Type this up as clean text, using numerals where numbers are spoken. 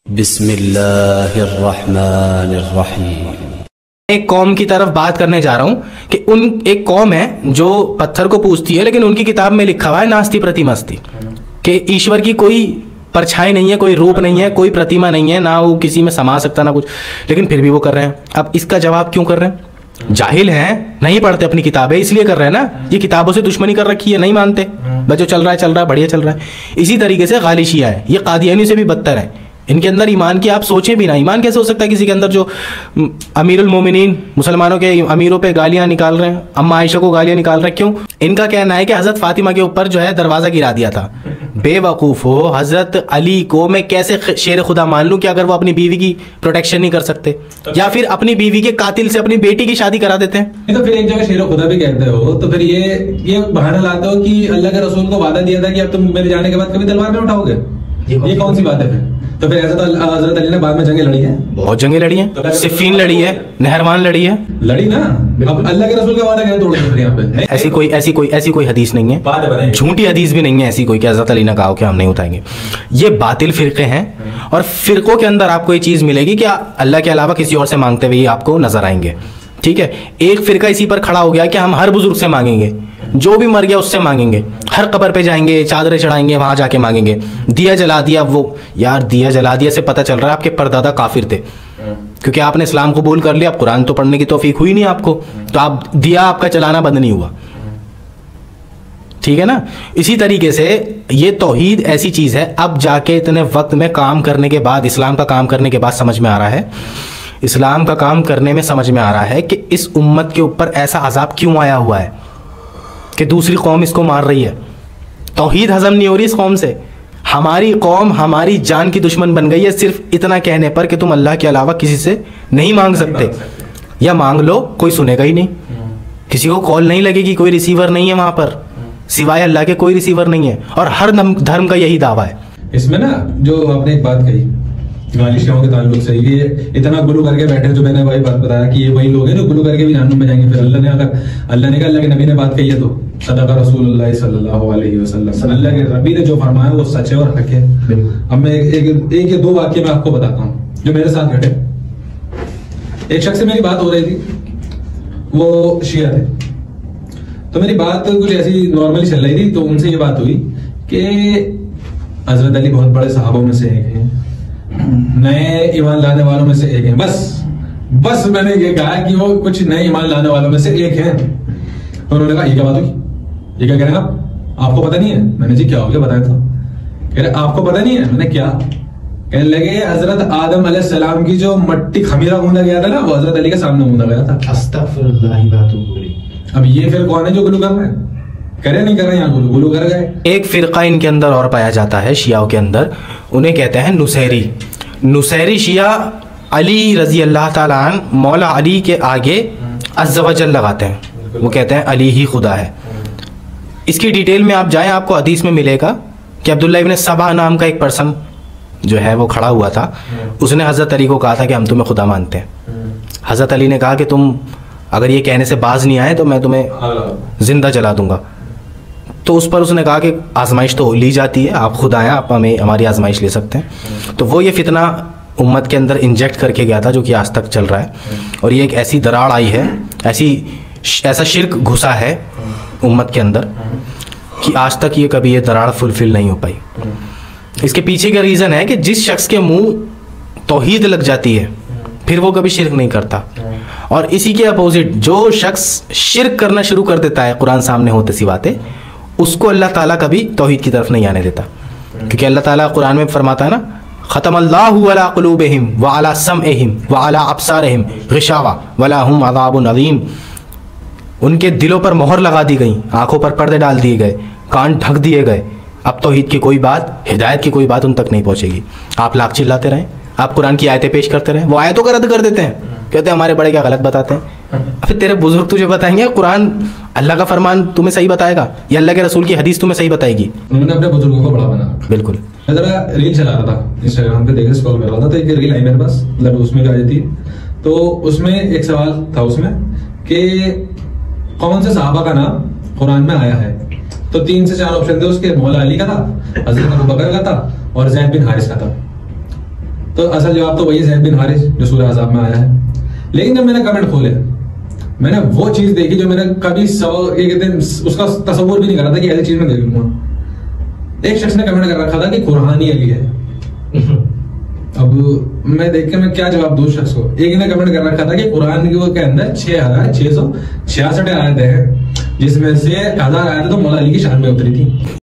बिस्मिल्लाहिर्रहमानिर्रहीम। एक कौम की तरफ बात करने जा रहा हूं कि एक कौम है जो पत्थर को पूजती है, लेकिन उनकी किताब में लिखा हुआ है नास्ति प्रतिमस्ति, कि ईश्वर की कोई परछाई नहीं है, कोई रूप नहीं है, कोई प्रतिमा नहीं है, ना वो किसी में समा सकता ना कुछ, लेकिन फिर भी वो कर रहे हैं। अब इसका जवाब क्यों कर रहे हैं? जाहिल हैं, नहीं पढ़ते अपनी किताबें, इसलिए कर रहे हैं ना। ये किताबों से दुश्मनी कर रखी है, नहीं मानते, बस जो चल रहा है बढ़िया चल रहा है। इसी तरीके से गाली शिया है, ये कादियानी से भी बदतर है। इनके अंदर ईमान की आप सोचें भी ना, ईमान कैसे हो सकता है किसी के अंदर जो अमीरुल मोमिनीन मुसलमानों के अमीरों पे गालियां निकाल रहे हैं, अम्मा आयशा को गालियां निकाल रहे हैं। क्यों? इनका कहना है कि हजरत फातिमा के ऊपर जो है दरवाजा गिरा दिया था। बेवकूफ हो, हजरत अली को मैं कैसे शेर खुदा मान लूं कि अगर वो अपनी बीवी की प्रोटेक्शन नहीं कर सकते, या फिर अपनी बीवी के कातिल से अपनी बेटी की शादी करा देते हैं। तो फिर एक जगह शेर खुदा भी कहते हो, तो फिर ये बहाना लाते हो कि अल्लाह के रसूल को वादा दिया था कि अब तुम मेरे जाने के बाद कभी तलवार नहीं उठाओगे। ये कौन सी बात है? तो फिर ऐसा तो हजरत अली ने बाद में जंगें लड़ी हैं, बहुत जंगें लड़ी हैं, सिफ़ीन लड़ी है, नहरवान लड़ी है, लड़ी ना। अब अल्लाह के रसूल का वादा कैसे तोड़े फिर यहाँ पे? ऐसी कोई हदीस नहीं है, झूठी हदीस भी नहीं है ऐसी कोई कि हजरत अली ने कहा कि हम नहीं उठाएंगे। ये बातिल फिरके हैं, और फिरकों के अंदर आपको ये चीज मिलेगी कि अल्लाह के अलावा किसी और से मांगते हुए आपको नजर आएंगे। ठीक है, एक फिरका इसी पर खड़ा हो गया कि हम हर बुजुर्ग से मांगेंगे, जो भी मर गया उससे मांगेंगे, हर कब्र पे जाएंगे, चादरें चढ़ाएंगे, वहां जाके मांगेंगे। दिया जला दिया, वो यार दिया जला दिया से पता चल रहा है आपके परदादा काफिर थे, क्योंकि आपने इस्लाम कबूल कर लिया, अब कुरान तो पढ़ने की तौफीक हुई नहीं आपको, तो आप दिया आपका चलाना बंद नहीं हुआ। ठीक है ना। इसी तरीके से ये तौहीद ऐसी चीज है, अब जाके इतने वक्त में काम करने के बाद, इस्लाम का काम करने के बाद समझ में आ रहा है, इस्लाम का काम करने में समझ में आ रहा है कि इस उम्मत के ऊपर ऐसा अजाब क्यों आया हुआ है कि दूसरी कौम इसको मार रही है। तौहीद हजम नहीं हो रही इस कौम से। हमारी कौम हमारी जान की दुश्मन बन गई है सिर्फ इतना कहने पर कि तुम अल्लाह के अलावा किसी से नहीं मांग सकते, या मांग लो कोई सुनेगा ही नहीं, किसी को कॉल नहीं लगेगी, कोई रिसीवर नहीं है वहां पर, सिवाय अल्लाह के कोई रिसीवर नहीं है। और हर धर्म का यही दावा है। इसमें ना जो आपने एक बात कही गाली शियाओं के ताल्लुक से, ये इतना गुलू करके बैठे, जो मैंने वही बात बताया कि ये वही लोग हैं जो गुलू करके भी जहन्नुम में जाएंगे। फिर अल्लाह ने कहा, अल्लाह के नबी ने बात कही है तो सदका रसूलुल्लाह सल्लल्लाहु अलैहि वसल्लम, अल्लाह के नबी ने जो फरमाया वो सच है और हक है। अब मैं एक या दो वाक्य मैं आपको बताता हूँ जो मेरे साथ घटे। एक शख्स से मेरी बात हो रही थी, वो शिया थे, तो मेरी बात कुछ ऐसी नॉर्मली चल रही थी, तो उनसे ये बात हुई कि हजरत अली बहुत बड़े सहाबों में से एक हैं, नए ईमान लाने वालों में से एक हैं। बस मैंने ये कहा कि वो कुछ नए ईमान लाने वालों में से एक हैं। और उन्होंने कहा ये क्या बात हुई, ये क्या कह रहे हैं आप, आपको पता नहीं है? मैंने जी क्या हो गया बताया था। कह रहे आपको पता नहीं है? मैंने क्या? कहने लगे हजरत आदम अलैहिस्सलाम की जो मट्टी खमीरा गूंदा गया था ना, वो हजरत अली के सामने गूंदा गया था। अब ये फिर कौन है जो गुलू कर रहे हैं? करे नहीं कर रहे, यहाँ गुलू कर गए। एक फिरका इनके अंदर और पाया जाता है शियाओं के अंदर, उन्हें कहते हैं नुसैरी। नुसैरी शिया अली रजी अल्लाह ताला अन्हु, मौला अली के आगे अज़्ज़ व जल लगाते हैं, वो कहते हैं अली ही खुदा है। इसकी डिटेल में आप जाएं, आपको हदीस में मिलेगा कि अब्दुल्ला इब्न सबा नाम का एक पर्सन जो है वो खड़ा हुआ था, उसने हज़रत अली को कहा था कि हम तुम्हें खुदा मानते हैं। हज़रत अली ने कहा कि तुम अगर ये कहने से बाज नहीं आए तो मैं तुम्हें जिंदा जला दूंगा। तो उस पर उसने कहा कि आजमाइश तो ली जाती है, आप खुद आए, आप हमारी आजमाइश ले सकते हैं। तो वो ये फितना उम्मत के अंदर इंजेक्ट करके गया था जो कि आज तक चल रहा है। और ये एक ऐसी दरार आई है, ऐसा शिर्क घुसा है उम्मत के अंदर कि आज तक ये कभी ये दरार फुलफिल नहीं हो पाई। इसके पीछे का रीज़न है कि जिस शख्स के मुंह तौहीद लग जाती है फिर वो कभी शिर्क नहीं करता, और इसी के अपोजिट जो शख्स शिर्क करना शुरू कर देता है कुरान सामने होते सी बातें, उसको अल्लाह ताला कभी तौहीद की तरफ नहीं आने देता। क्योंकि अल्लाह ताला कुरान में फरमाता है ना, ख़तमल्लाहु अला क़ुलूबिहिम व अला समइहिम व अला अब्सारिहिम ग़िशावा व लहुम अज़ाबुन अज़ीम। उनके दिलों पर मोहर लगा दी गई, आंखों पर पर्दे डाल दिए गए, कान ढक दिए गए। अब तौहीद की कोई बात, हिदायत की कोई बात उन तक नहीं पहुँचेगी। आप लाख चिल्लाते रहें, आप कुरान की आयतें पेश करते रहें, वो आयतों का रद्द कर देते हैं, कहते हैं हमारे बड़े क्या गलत बताते हैं। फिर तेरे बुजुर्ग तुझे बताएंगे कुरान अल्लाह का फरमान तुम्हें सही बताएगा या अल्लाह के रसूल की हदीस तुम्हें सही बताएगी? उन्होंने अपने बुजुर्गों को बड़ा बना। बिल्कुल। मैं जरा रील चला रहा था इंस्टाग्राम पे, देख स्क्रॉल कर रहा था, तो एक रील आई मेरे पास, मतलब उसमें क्या थी, तो उसमें एक सवाल था उसमें कि कौन से सहाबा का नाम कुरान में आया है? तो 3 से 4 ऑप्शन थे उसके, मौला अली का था, हजरत अबू बकर का था और ज़ैद बिन हारिस का था। तो असल जवाब तो वही ज़ैद बिन हारिस जो सूरह अहज़ाब में आया है। लेकिन जब मैंने कमेंट खोले, मैंने वो चीज देखी जो मैंने कभी उसका तस्वुर भी नहीं करा था कि ऐसी चीज में देख लूंगा। एक शख्स ने कमेंट कर रखा था कि कुरान ही अली है। अब मैं देख के मैं क्या जवाब दूं शख्स को। एक ने कमेंट कर रखा था कि कुरान के अंदर 6666 आयतें हैं, जिसमें से 1000 आयतें तो मौला अली की शान में उतरी थी।